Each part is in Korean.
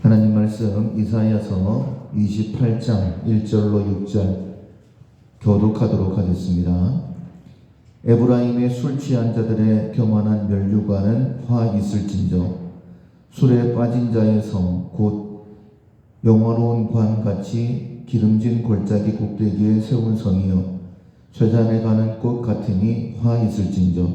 하나님 말씀 이사야서 28장 1절로 6절 교독하도록 하겠습니다. 에브라임의 술 취한 자들의 교만한 면류관은 화 있을진저 술에 빠진 자의 성 곧 영화로운 관같이 기름진 골짜기 꼭대기에 세운 성이여 쇠잔에 가는 꽃 같으니 화 있을진저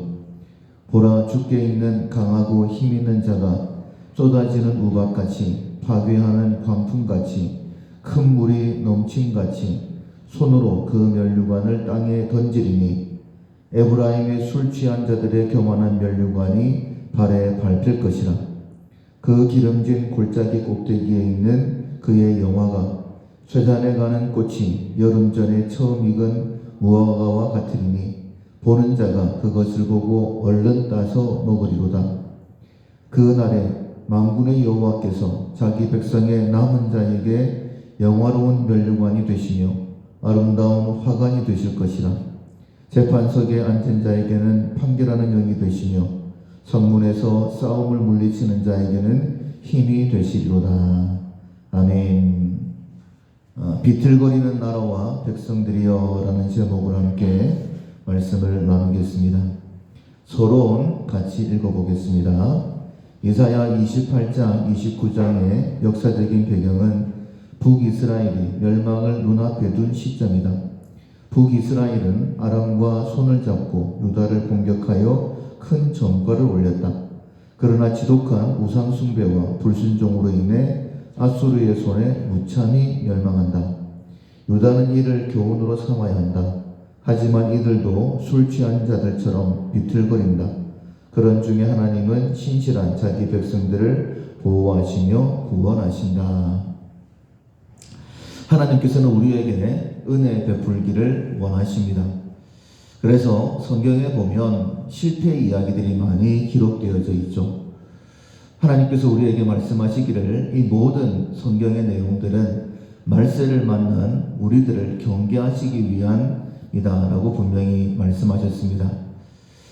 보라 죽게 있는 강하고 힘 있는 자가 쏟아지는 우박같이 파괴하는 광풍같이 큰 물이 넘침같이 손으로 그 면류관을 땅에 던지리니 에브라임의 술 취한 자들의 교만한 면류관이 발에 밟힐 것이라. 그 기름진 골짜기 꼭대기에 있는 그의 영화가 쇠잔에 가는 꽃이 여름 전에 처음 익은 무화과와 같으리니 보는 자가 그것을 보고 얼른 따서 먹으리로다. 그 날에 만군의 여호와께서 자기 백성의 남은 자에게 영화로운 면류관이 되시며 아름다운 화관이 되실 것이라. 재판석에 앉은 자에게는 판결하는 영이 되시며 성문에서 싸움을 물리치는 자에게는 힘이 되시리로다. 아멘. 비틀거리는 나라와 백성들이여 라는 제목으로 함께 말씀을 나누겠습니다. 서론 같이 읽어보겠습니다. 이사야 28장 29장의 역사적인 배경은 북이스라엘이 멸망을 눈앞에 둔 시점이다. 북이스라엘은 아람과 손을 잡고 유다를 공격하여 큰 전과를 올렸다. 그러나 지독한 우상 숭배와 불순종으로 인해 아수르의 손에 무참히 멸망한다. 유다는 이를 교훈으로 삼아야 한다. 하지만 이들도 술 취한 자들처럼 비틀거린다. 그런 중에 하나님은 신실한 자기 백성들을 보호하시며 구원하신다. 하나님께서는 우리에게 은혜 베풀기를 원하십니다. 그래서 성경에 보면 실패 이야기들이 많이 기록되어져 있죠. 하나님께서 우리에게 말씀하시기를 이 모든 성경의 내용들은 말세를 만난 우리들을 경계하시기 위함이다 라고 분명히 말씀하셨습니다.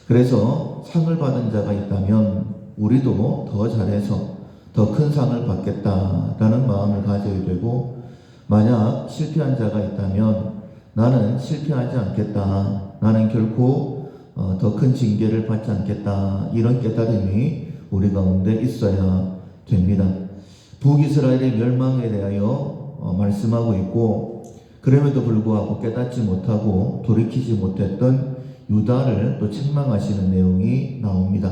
그래서 상을 받은 자가 있다면 우리도 더 잘해서 더 큰 상을 받겠다라는 마음을 가져야 되고, 만약 실패한 자가 있다면 나는 실패하지 않겠다, 나는 결코 더 큰 징계를 받지 않겠다, 이런 깨달음이 우리 가운데 있어야 됩니다. 북이스라엘의 멸망에 대하여 말씀하고 있고, 그럼에도 불구하고 깨닫지 못하고 돌이키지 못했던 유다를 또 책망하시는 내용이 나옵니다.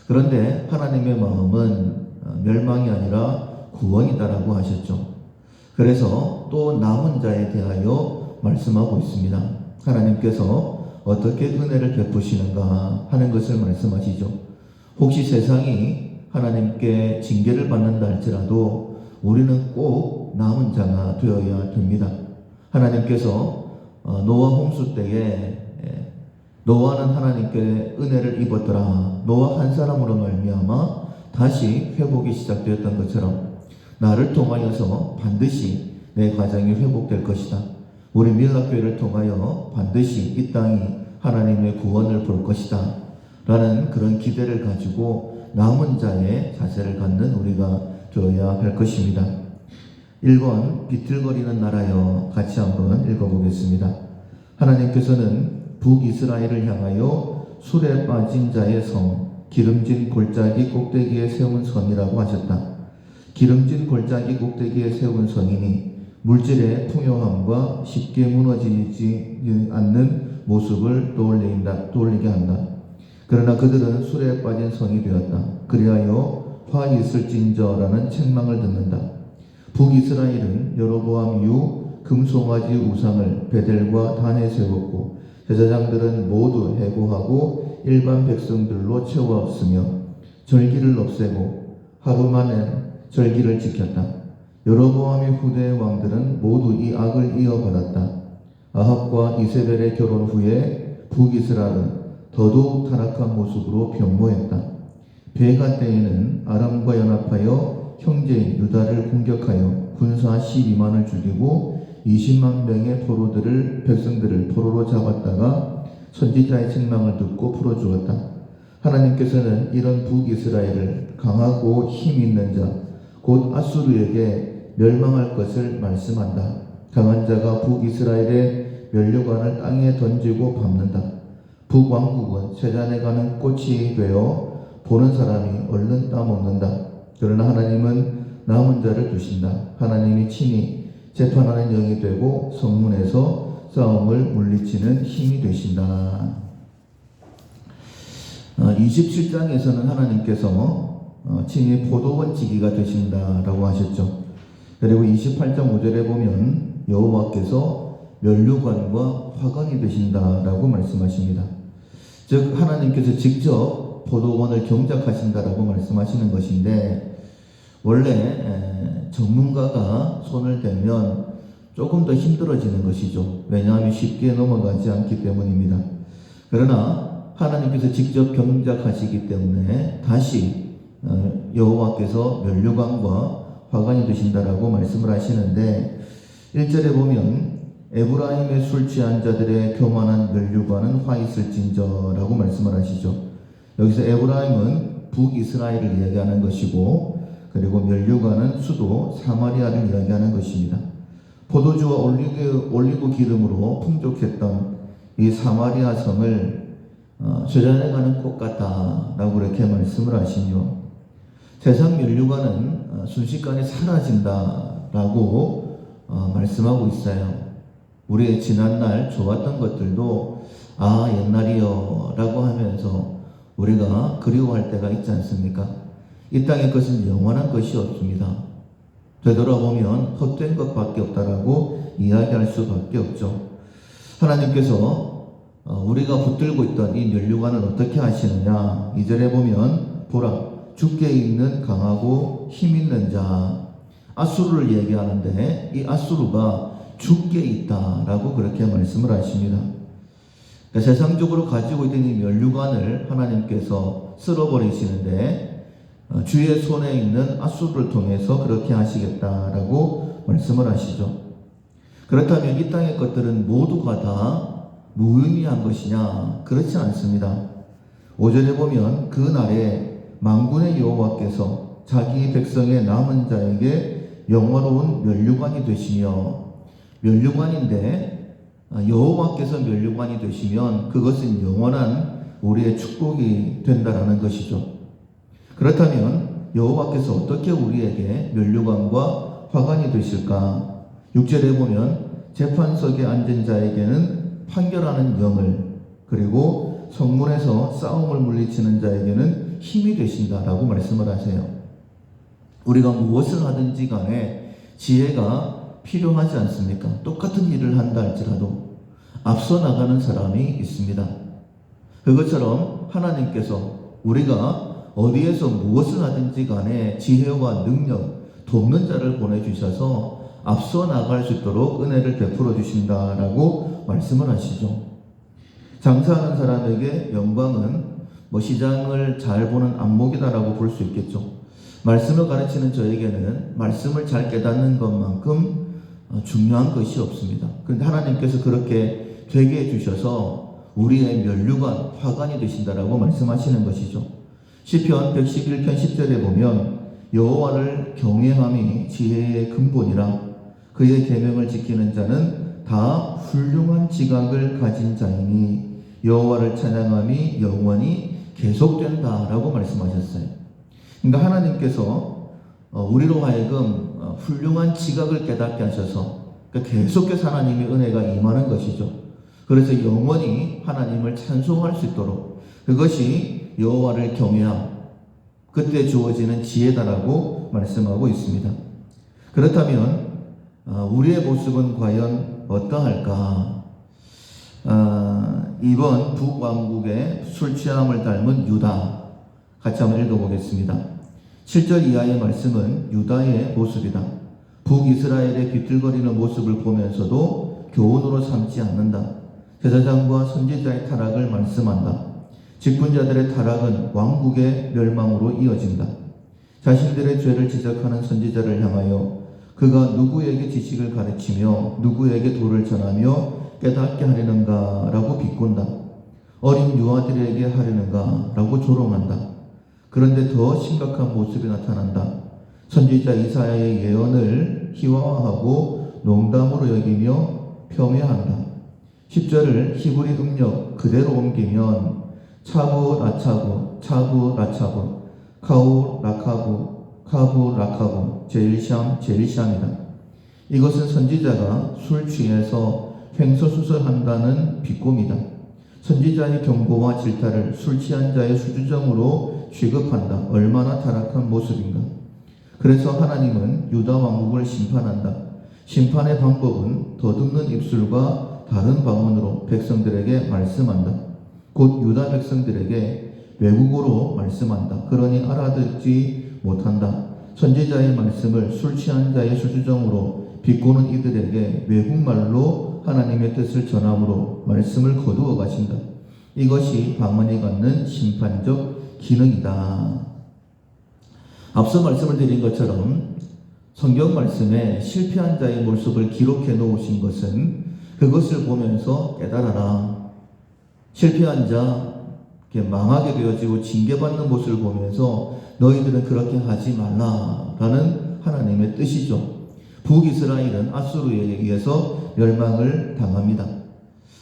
그런데 하나님의 마음은 멸망이 아니라 구원이다라고 하셨죠. 그래서 또 남은 자에 대하여 말씀하고 있습니다. 하나님께서 어떻게 은혜를 베푸시는가 하는 것을 말씀하시죠. 혹시 세상이 하나님께 징계를 받는다 할지라도 우리는 꼭 남은 자가 되어야 됩니다. 하나님께서 노아 홍수 때에 노아는 하나님께 은혜를 입었더라. 노아 한 사람으로 말미암아 다시 회복이 시작되었던 것처럼 나를 통하여서 반드시 내 가정이 회복될 것이다. 우리 밀락교회를 통하여 반드시 이 땅이 하나님의 구원을 볼 것이다 라는 그런 기대를 가지고 남은 자의 자세를 갖는 우리가 되어야 할 것입니다. 1번 비틀거리는 나라여, 같이 한번 읽어보겠습니다. 하나님께서는 북이스라엘을 향하여 술에 빠진 자의 성, 기름진 골짜기 꼭대기에 세운 성이라고 하셨다. 기름진 골짜기 꼭대기에 세운 성이니 물질의 풍요함과 쉽게 무너지지 않는 모습을 떠올리게 한다. 그러나 그들은 술에 빠진 성이 되었다. 그리하여 화 있을진저라는 책망을 듣는다. 북이스라엘은 여로보암 이후 금송아지 우상을 베델과 단에 세웠고, 제사장들은 모두 해고하고 일반 백성들로 채웠으며 절기를 없애고 하루 만에 절기를 지켰다. 여로보암의 후대 왕들은 모두 이 악을 이어받았다. 아합과 이세벨의 결혼 후에 북이스라엘은 더더욱 타락한 모습으로 변모했다. 베가 때에는 아람과 연합하여 형제인 유다를 공격하여 군사 12만을 죽이고 20만 명의 백성들을 포로로 잡았다가 선지자의 책망을 듣고 풀어주었다. 하나님께서는 이런 북이스라엘을 강하고 힘 있는 자, 곧 아수르에게 멸망할 것을 말씀한다. 강한 자가 북이스라엘의 면류관을 땅에 던지고 밟는다. 북왕국은 쇠잔에 가는 꽃이 되어 보는 사람이 얼른 따먹는다. 그러나 하나님은 남은 자를 두신다. 하나님이 친히 재판하는 영이 되고 성문에서 싸움을 물리치는 힘이 되신다. 27장에서는 하나님께서 친히 포도원 지기가 되신다라고 하셨죠. 그리고 28장 5절에 보면 여호와께서 면류관과 화관이 되신다라고 말씀하십니다. 즉 하나님께서 직접 포도원을 경작하신다라고 말씀하시는 것인데, 원래 전문가가 손을 대면 조금 더 힘들어지는 것이죠. 왜냐하면 쉽게 넘어가지 않기 때문입니다. 그러나 하나님께서 직접 경작하시기 때문에 다시 여호와께서 면류관과 화관이 되신다라고 말씀을 하시는데, 1절에 보면 에브라임의 술 취한 자들의 교만한 면류관은 화 있을진저라고 말씀을 하시죠. 여기서 에브라임은 북이스라엘을 이야기하는 것이고, 그리고 면류관은 수도 사마리아를 이야기하는 것입니다. 포도주와 올리브 기름으로 풍족했던 이 사마리아 성을 쇠잔에 가는 꽃 같다라고 이렇게 말씀을 하시며, 세상 면류관은 순식간에 사라진다라고 말씀하고 있어요. 우리의 지난날 좋았던 것들도 옛날이요 라고 하면서 우리가 그리워할 때가 있지 않습니까? 이 땅의 것은 영원한 것이 없습니다. 되돌아보면 헛된 것밖에 없다라고 이야기할 수밖에 없죠. 하나님께서 우리가 붙들고 있던 이 면류관을 어떻게 하시느냐, 2절에 보면 보라 주께 있는 강하고 힘 있는 자, 아수르를 얘기하는데 이 아수르가 주께 있다라고 그렇게 말씀을 하십니다. 그러니까 세상적으로 가지고 있던 이 면류관을 하나님께서 쓸어버리시는데 주의 손에 있는 아수르를 통해서 그렇게 하시겠다라고 말씀을 하시죠. 그렇다면 이 땅의 것들은 모두가 다 무의미한 것이냐? 그렇지 않습니다. 5절에 보면 그 날에 만군의 여호와께서 자기 백성의 남은 자에게 영화로운 면류관이 되시며, 면류관인데 여호와께서 면류관이 되시면 그것은 영원한 우리의 축복이 된다라는 것이죠. 그렇다면 여호와께서 어떻게 우리에게 면류관과 화관이 되실까? 6절에 보면 재판석에 앉은 자에게는 판결하는 영을, 그리고 성문에서 싸움을 물리치는 자에게는 힘이 되신다라고 말씀을 하세요. 우리가 무엇을 하든지 간에 지혜가 필요하지 않습니까? 똑같은 일을 한다 할지라도 앞서 나가는 사람이 있습니다. 그것처럼 하나님께서 우리가 어디에서 무엇을 하든지 간에 지혜와 능력, 돕는 자를 보내주셔서 앞서 나갈 수 있도록 은혜를 베풀어 주신다라고 말씀을 하시죠. 장사하는 사람에게 영광은 시장을 잘 보는 안목이다라고 볼 수 있겠죠. 말씀을 가르치는 저에게는 말씀을 잘 깨닫는 것만큼 중요한 것이 없습니다. 그런데 하나님께서 그렇게 되게 해주셔서 우리의 면류관, 화관이 되신다라고 말씀하시는 것이죠. 시편 111편 10절에 보면 여호와를 경외함이 지혜의 근본이라 그의 계명을 지키는 자는 다 훌륭한 지각을 가진 자이니 여호와를 찬양함이 영원히 계속된다라고 말씀하셨어요. 그러니까 하나님께서 우리로 하여금 훌륭한 지각을 깨닫게 하셔서 계속해서 하나님의 은혜가 임하는 것이죠. 그래서 영원히 하나님을 찬송할 수 있도록, 그것이 여호와를 경외함, 그때 주어지는 지혜다라고 말씀하고 있습니다. 그렇다면 우리의 모습은 과연 어떠할까? 이번 북왕국의 술 취함을 닮은 유다, 같이 한번 읽어보겠습니다. 7절 이하의 말씀은 유다의 모습이다. 북이스라엘의 비틀거리는 모습을 보면서도 교훈으로 삼지 않는다. 제사장과 선지자의 타락을 말씀한다. 직분자들의 타락은 왕국의 멸망으로 이어진다. 자신들의 죄를 지적하는 선지자를 향하여 그가 누구에게 지식을 가르치며 누구에게 도를 전하며 깨닫게 하려는가 라고 비꼰다. 어린 유아들에게 하려는가 라고 조롱한다. 그런데 더 심각한 모습이 나타난다. 선지자 이사야의 예언을 희화화하고 농담으로 여기며 폄훼한다. 10절을 히브리 음력 그대로 옮기면 차부 라차부, 차부 라차부, 카우 라카부, 카부 라카부, 제일샴이다. 이것은 선지자가 술 취해서 횡설수설한다는 비꼬미다. 선지자의 경고와 질타를 술 취한 자의 수주정으로 취급한다. 얼마나 타락한 모습인가. 그래서 하나님은 유다 왕국을 심판한다. 심판의 방법은 더듬는 입술과 다른 방언으로 백성들에게 말씀한다. 곧 유다 백성들에게 외국어로 말씀한다. 그러니 알아듣지 못한다. 선지자의 말씀을 술 취한 자의 수주정으로 비꼬는 이들에게 외국말로 하나님의 뜻을 전함으로 말씀을 거두어 가신다. 이것이 방언이 갖는 심판적 기능이다. 앞서 말씀을 드린 것처럼 성경 말씀에 실패한 자의 모습을 기록해 놓으신 것은 그것을 보면서 깨달아라. 실패한 자, 망하게 되어지고 징계받는 모습을 보면서 너희들은 그렇게 하지 말라라는 하나님의 뜻이죠. 북이스라엘은 아수르에 의해서 멸망을 당합니다.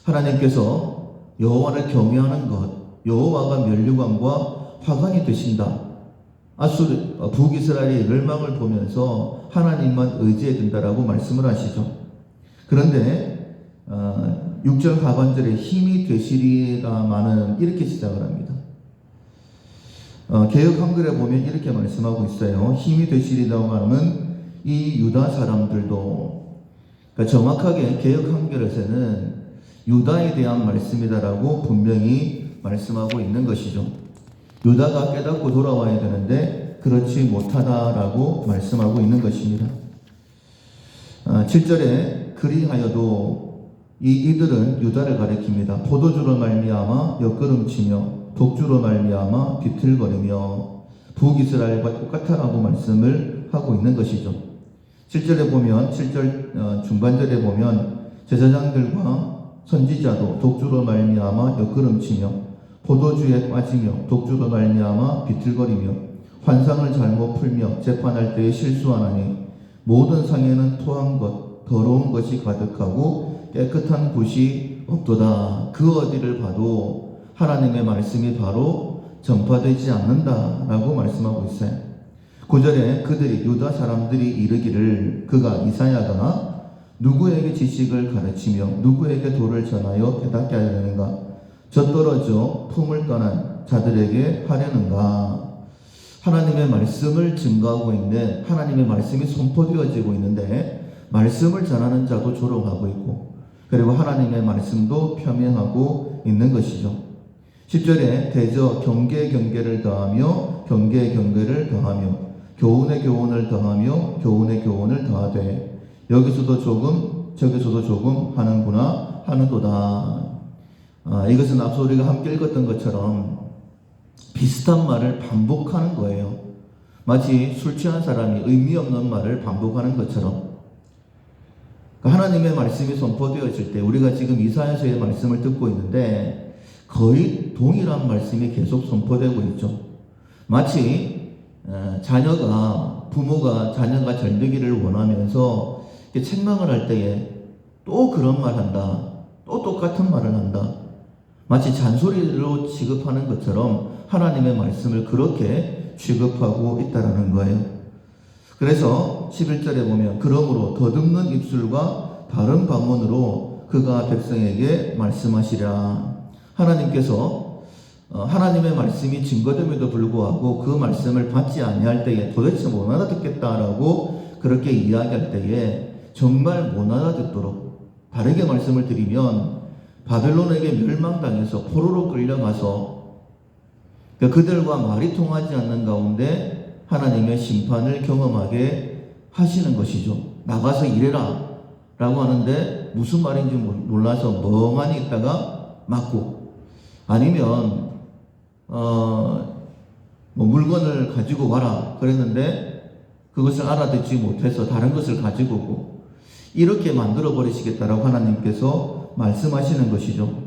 하나님께서 여호와를 경외하는 것, 여호와가 면류관과 화관이 되신다. 북이스라엘의 멸망을 보면서 하나님만 의지해야 된다라고 말씀을 하시죠. 그런데 6절 하반절에 힘이 되시리라마는 이렇게 시작을 합니다. 개역 한글에 보면 이렇게 말씀하고 있어요. 힘이 되시리라고 하면 이 유다 사람들도, 그러니까 정확하게 개역 한글에서는 유다에 대한 말씀이다라고 분명히 말씀하고 있는 것이죠. 유다가 깨닫고 돌아와야 되는데 그렇지 못하다라고 말씀하고 있는 것입니다. 7절에 그리하여도 이들은 유다를 가리킵니다. 포도주로 말미암아 엿걸음치며 독주로 말미암아 비틀거리며 북이스라엘과 똑같다라고 말씀을 하고 있는 것이죠. 7절에 보면 7절 중반절에 보면 제사장들과 선지자도 독주로 말미암아 엿걸음치며 포도주에 빠지며 독주로 말미암아 비틀거리며 환상을 잘못 풀며 재판할 때에 실수하나니 모든 상에는 토한 것 더러운 것이 가득하고 깨끗한 곳이 없도다. 그 어디를 봐도 하나님의 말씀이 바로 전파되지 않는다라고 말씀하고 있어요. 9절에 그들이 유다 사람들이 이르기를 그가 이사야가 누구에게 지식을 가르치며 누구에게 도를 전하여 깨닫게 하려는가? 젖떨어져 품을 떠난 자들에게 하려는가? 하나님의 말씀을 증거하고 있는, 하나님의 말씀이 선포되어지고 있는데 말씀을 전하는 자도 조롱하고 있고, 그리고 하나님의 말씀도 폄훼하고 있는 것이죠. 10절에 대저 경계를 더하며 경계를 더하며 교훈의 교훈을 더하며 교훈의 교훈을 더하되 여기서도 조금 저기서도 조금 하는구나 하는도다. 이것은 앞서 우리가 함께 읽었던 것처럼 비슷한 말을 반복하는 거예요. 마치 술 취한 사람이 의미 없는 말을 반복하는 것처럼. 하나님의 말씀이 선포되어질 때 우리가 지금 이사야서의 말씀을 듣고 있는데 거의 동일한 말씀이 계속 선포되고 있죠. 마치 부모가 자녀가 잘 되기를 원하면서 책망을 할 때에 또 그런 말 한다. 또 똑같은 말을 한다. 마치 잔소리로 취급하는 것처럼 하나님의 말씀을 그렇게 취급하고 있다는 거예요. 그래서 11절에 보면 그러므로 더듬는 입술과 다른 방언으로 그가 백성에게 말씀하시랴. 하나님께서 하나님의 말씀이 증거됨에도 불구하고 그 말씀을 받지 아니할 때에 도대체 못 알아듣겠다라고 그렇게 이야기할 때에 정말 못 알아듣도록, 다르게 말씀을 드리면 바벨론에게 멸망당해서 포로로 끌려가서 그들과 말이 통하지 않는 가운데 하나님의 심판을 경험하게 하시는 것이죠. 나가서 일해라 라고 하는데 무슨 말인지 몰라서 멍하니 있다가 맞고, 아니면 물건을 가지고 와라 그랬는데 그것을 알아듣지 못해서 다른 것을 가지고 오고, 이렇게 만들어 버리시겠다라고 하나님께서 말씀하시는 것이죠.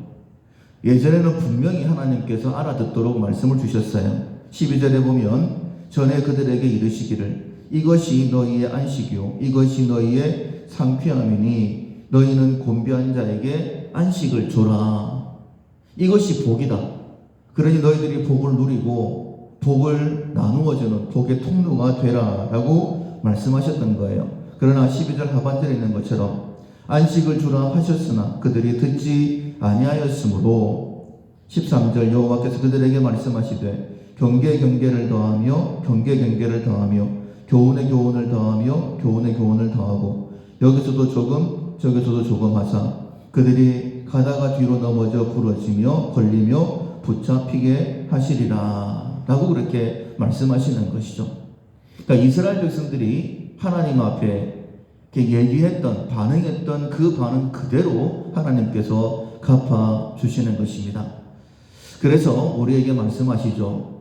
예전에는 분명히 하나님께서 알아듣도록 말씀을 주셨어요. 12절에 보면 전에 그들에게 이르시기를 이것이 너희의 안식이요 이것이 너희의 상쾌함이니 너희는 곤비한 자에게 안식을 줘라. 이것이 복이다. 그러니 너희들이 복을 누리고 복을 나누어주는 복의 통로가 되라 라고 말씀하셨던 거예요. 그러나 12절 하반절에 있는 것처럼 안식을 주라 하셨으나 그들이 듣지 아니하였으므로 13절 여호와께서 그들에게 말씀하시되 경계를 더하며 경계를 더하며 교훈에 교훈을 더하며 교훈에 교훈을 더하고 여기서도 조금 저기서도 조금 하사 그들이 가다가 뒤로 넘어져 부러지며 걸리며 붙잡히게 하시리라 라고 그렇게 말씀하시는 것이죠. 그러니까 이스라엘 백성들이 하나님 앞에 얘기했던 반응했던 그 반응 그대로 하나님께서 갚아주시는 것입니다. 그래서 우리에게 말씀하시죠.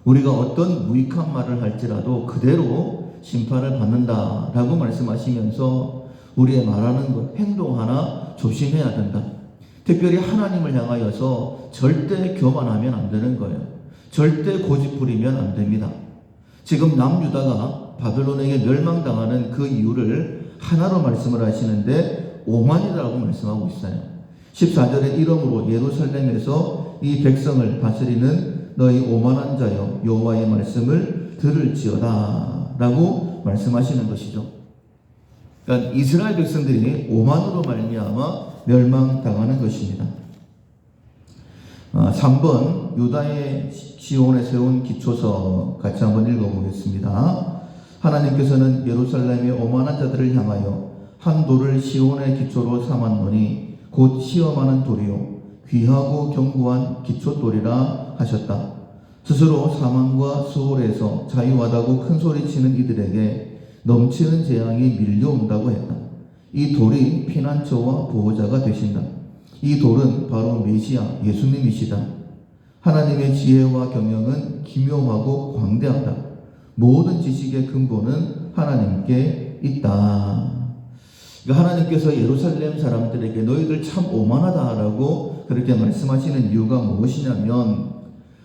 우리가 어떤 무익한 말을 할지라도 그대로 심판을 받는다라고 말씀하시면서 우리의 말하는 것, 행동 하나 조심해야 된다. 특별히 하나님을 향하여서 절대 교만하면 안 되는 거예요. 절대 고집 부리면 안 됩니다. 지금 남유다가 바벨론에게 멸망당하는 그 이유를 하나로 말씀을 하시는데 오만이라고 말씀하고 있어요. 14절에 이러므로 예루살렘에서 이 백성을 다스리는 너희 오만한 자여 여호와의 말씀을 들을지어다 라고 말씀하시는 것이죠. 그러니까 이스라엘 백성들이 오만으로 말미암아 멸망당하는 것입니다. 3번 유다의 시온에 세운 기초서 같이 한번 읽어보겠습니다. 하나님께서는 예루살렘의 오만한 자들을 향하여 한 돌을 시온의 기초로 삼았노니 곧 시험하는 돌이요 귀하고 견고한 기초돌이라 하셨다. 스스로 사망과 수월에서 자유하다고 큰 소리치는 이들에게 넘치는 재앙이 밀려온다고 했다. 이 돌이 피난처와 보호자가 되신다. 이 돌은 바로 메시아 예수님이시다. 하나님의 지혜와 경영은 기묘하고 광대하다. 모든 지식의 근본은 하나님께 있다. 하나님께서 예루살렘 사람들에게 너희들 참 오만하다라고 그렇게 말씀하시는 이유가 무엇이냐면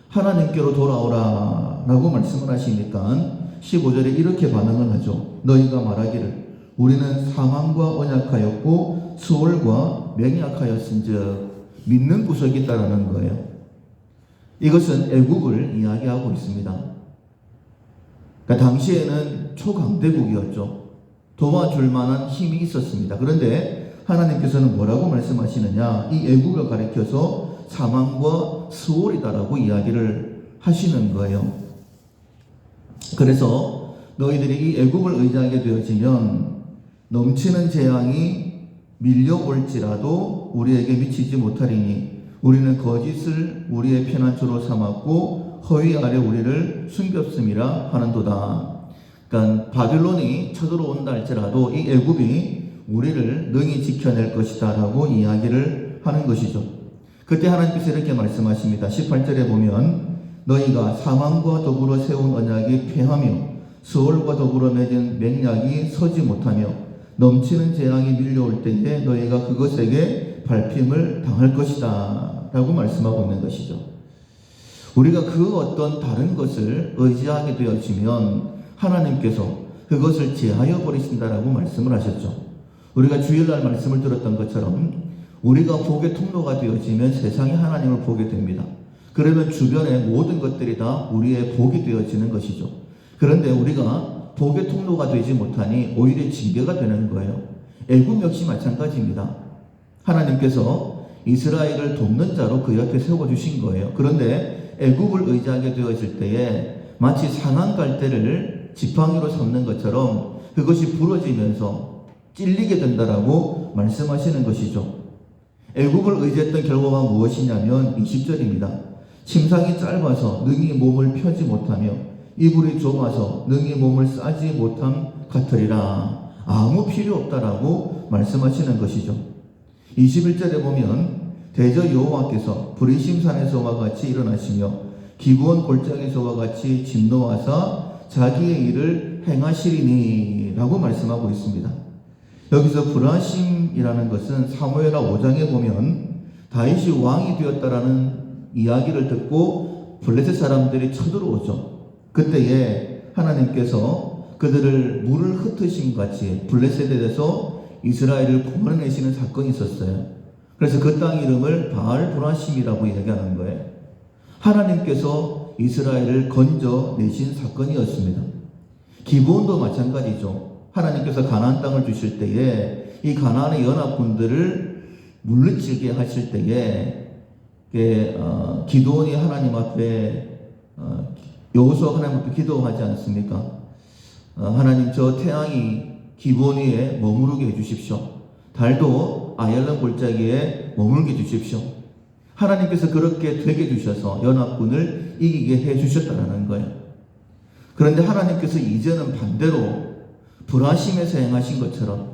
하나님께로 돌아오라 라고 말씀을 하시니까 15절에 이렇게 반응을 하죠. 너희가 말하기를 우리는 사망과 언약하였고 수월과 맹약하였은즉 믿는 구석이 있다라는 거예요. 이것은 애국을 이야기하고 있습니다. 그러니까 당시에는 초강대국이었죠. 도와줄 만한 힘이 있었습니다. 그런데 하나님께서는 뭐라고 말씀하시느냐? 이 애국을 가리켜서 사망과 수월이다라고 이야기를 하시는 거예요. 그래서 너희들이 이 애국을 의지하게 되어지면 넘치는 재앙이 밀려올지라도 우리에게 미치지 못하리니 우리는 거짓을 우리의 피난처로 삼았고 허위 아래 우리를 숨겼음이라 하는도다. 그러니까 바빌론이 쳐들어온다 할지라도 이 애굽이 우리를 능히 지켜낼 것이다 라고 이야기를 하는 것이죠. 그때 하나님께서 이렇게 말씀하십니다. 18절에 보면 너희가 사망과 더불어 세운 언약이 폐하며 수월과 더불어 맺은 맹약이 서지 못하며 넘치는 재앙이 밀려올 때에 너희가 그것에게 밟힘을 당할 것이다 라고 말씀하고 있는 것이죠. 우리가 그 어떤 다른 것을 의지하게 되어지면 하나님께서 그것을 제하여 버리신다라고 말씀을 하셨죠. 우리가 주일날 말씀을 들었던 것처럼 우리가 복의 통로가 되어지면 세상이 하나님을 보게 됩니다. 그러면 주변의 모든 것들이 다 우리의 복이 되어지는 것이죠. 그런데 우리가 복의 통로가 되지 못하니 오히려 징계가 되는 거예요. 애굽 역시 마찬가지입니다. 하나님께서 이스라엘을 돕는 자로 그 옆에 세워주신 거예요. 그런데 애굽을 의지하게 되어질 때에 마치 상한 갈대를 지팡이로 삼는 것처럼 그것이 부러지면서 찔리게 된다라고 말씀하시는 것이죠. 애굽을 의지했던 결과가 무엇이냐면 20절입니다. 침상이 짧아서 능히 몸을 펴지 못하며 이불이 좁아서 능히 몸을 싸지 못함 같으리라. 아무 필요 없다라고 말씀하시는 것이죠. 21절에 보면 대저 여호와께서 브리심산에서와 같이 일어나시며 기브온 골짜기에서와 같이 진노하사 자기의 일을 행하시리니 라고 말씀하고 있습니다. 여기서 브라심이라는 것은 사무엘하 5장에 보면 다윗이 왕이 되었다라는 이야기를 듣고 블레셋 사람들이 쳐들어오죠. 그때에 하나님께서 그들을 물을 흩으신 같이 블레셋에서 이스라엘을 구원해내시는 사건이 있었어요. 그래서 그 땅 이름을 바알 브라심이라고 얘기하는 거예요. 하나님께서 이스라엘을 건져내신 사건이었습니다. 기브온도 마찬가지죠. 하나님께서 가나안 땅을 주실 때에 이 가나안의 연합군들을 물리치게 하실 때에 기드온이 하나님 앞에 여호수아 하나님 앞에 기도하지 않습니까? 하나님, 저 태양이 기브온 위에 머무르게 해주십시오. 달도 아얄론 골짜기에 머물게 해주십시오. 하나님께서 그렇게 되게 해주셔서 연합군을 이기게 해주셨다는 거예요. 그런데 하나님께서 이제는 반대로 브라심에서 행하신 것처럼,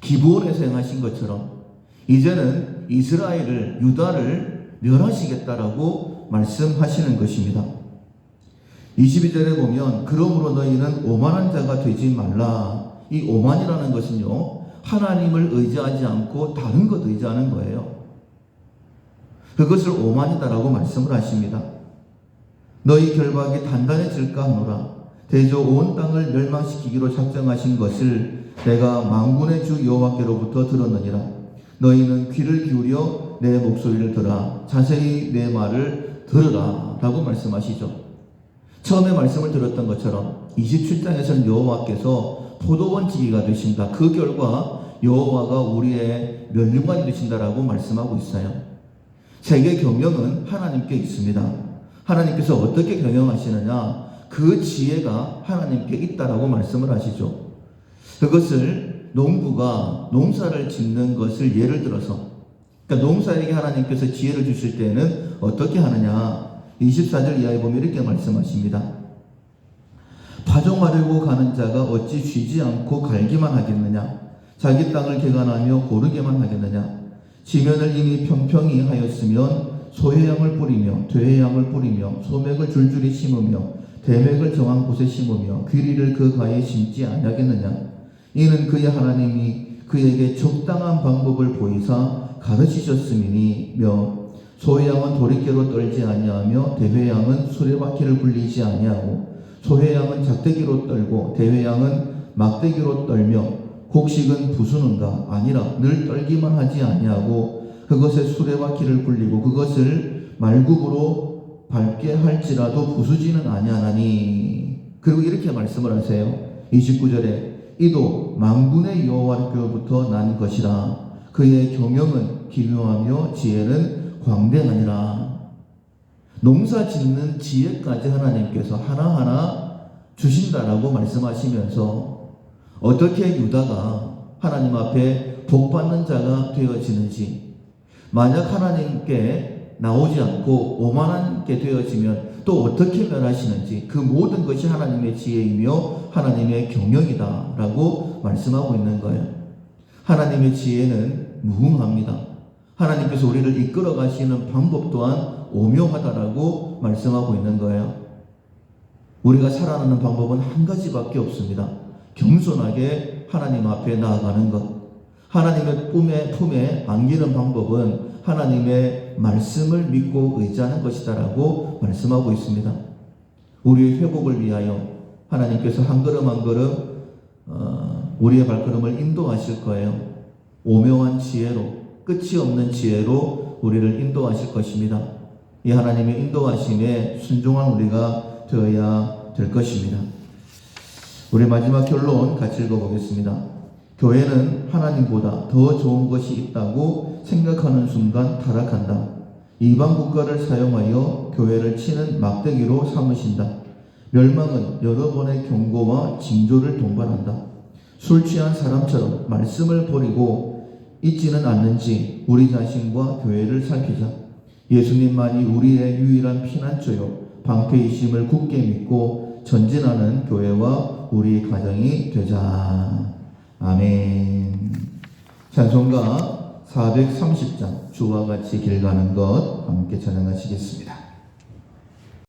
기브온에서 행하신 것처럼 이제는 이스라엘을, 유다를 멸하시겠다라고 말씀하시는 것입니다. 22절에 보면 그러므로 너희는 오만한 자가 되지 말라. 이 오만이라는 것은요, 하나님을 의지하지 않고 다른 것 의지하는 거예요. 그것을 오만이다라고 말씀을 하십니다. 너희 결박이 단단해질까 하노라. 대저 온 땅을 멸망시키기로 작정하신 것을 내가 만군의 주 여호와께로부터 들었느니라. 너희는 귀를 기울여 내 목소리를 들으라. 자세히 내 말을 들으라 라고 말씀하시죠. 처음에 말씀을 들었던 것처럼 27장에서는 여호와께서 포도원 지기가 되신다. 그 결과 여호와가 우리의 면류관이 되신다라고 말씀하고 있어요. 세계 경영은 하나님께 있습니다. 하나님께서 어떻게 경영하시느냐? 그 지혜가 하나님께 있다라고 말씀을 하시죠. 그것을 농부가 농사를 짓는 것을 예를 들어서, 그러니까 농사에게 하나님께서 지혜를 주실 때는 어떻게 하느냐? 24절 이하에 보면 이렇게 말씀하십니다. 파종하려고 가는 자가 어찌 쉬지 않고 갈기만 하겠느냐? 자기 땅을 개간하며 고르게만 하겠느냐? 지면을 이미 평평히 하였으면 소회양을 뿌리며 되회양을 뿌리며 소맥을 줄줄이 심으며 대맥을 정한 곳에 심으며 귀리를 그 가에 심지 아니하겠느냐? 이는 그의 하나님이 그에게 적당한 방법을 보이사 가르치셨음이니며 소회양은 도리깨로 떨지 아니하며 대회양은 수레바퀴를 굴리지 아니하고 소회양은 작대기로 떨고 대회양은 막대기로 떨며 곡식은 부수는가? 아니라 늘 떨기만 하지 아니하고 그것에 수레바퀴를 굴리고 그것을 말굽으로 밟게 할지라도 부수지는 아니하나니. 그리고 이렇게 말씀을 하세요. 29절에 이도 만군의 여호와께로부터 난 것이라. 그의 경영은 기묘하며 지혜는 광대하니라. 농사 짓는 지혜까지 하나님께서 하나하나 주신다라고 말씀하시면서 어떻게 유다가 하나님 앞에 복받는 자가 되어지는지, 만약 하나님께 나오지 않고 오만하게 되어지면 또 어떻게 멸하시는지, 그 모든 것이 하나님의 지혜이며 하나님의 경영이다라고 말씀하고 있는 거예요. 하나님의 지혜는 무궁합니다. 하나님께서 우리를 이끌어 가시는 방법 또한 오묘하다라고 말씀하고 있는 거예요. 우리가 살아가는 방법은 한 가지밖에 없습니다. 겸손하게 하나님 앞에 나아가는 것. 하나님의 품에 안기는 방법은 하나님의 말씀을 믿고 의지하는 것이다라고 말씀하고 있습니다. 우리의 회복을 위하여 하나님께서 한 걸음 한 걸음 우리의 발걸음을 인도하실 거예요. 오묘한 지혜로, 끝이 없는 지혜로 우리를 인도하실 것입니다. 이 하나님의 인도하심에 순종한 우리가 되어야 될 것입니다. 우리 마지막 결론 같이 읽어보겠습니다. 교회는 하나님보다 더 좋은 것이 있다고 생각하는 순간 타락한다. 이방 국가를 사용하여 교회를 치는 막대기로 삼으신다. 멸망은 여러 번의 경고와 징조를 동반한다. 술 취한 사람처럼 말씀을 버리고 있지는 않는지 우리 자신과 교회를 살피자. 예수님만이 우리의 유일한 피난처요 방패이심을 굳게 믿고 전진하는 교회와 우리 가정이 되자. 아멘. 찬송가 430장 주와 같이 길 가는 것 함께 찬양하시겠습니다.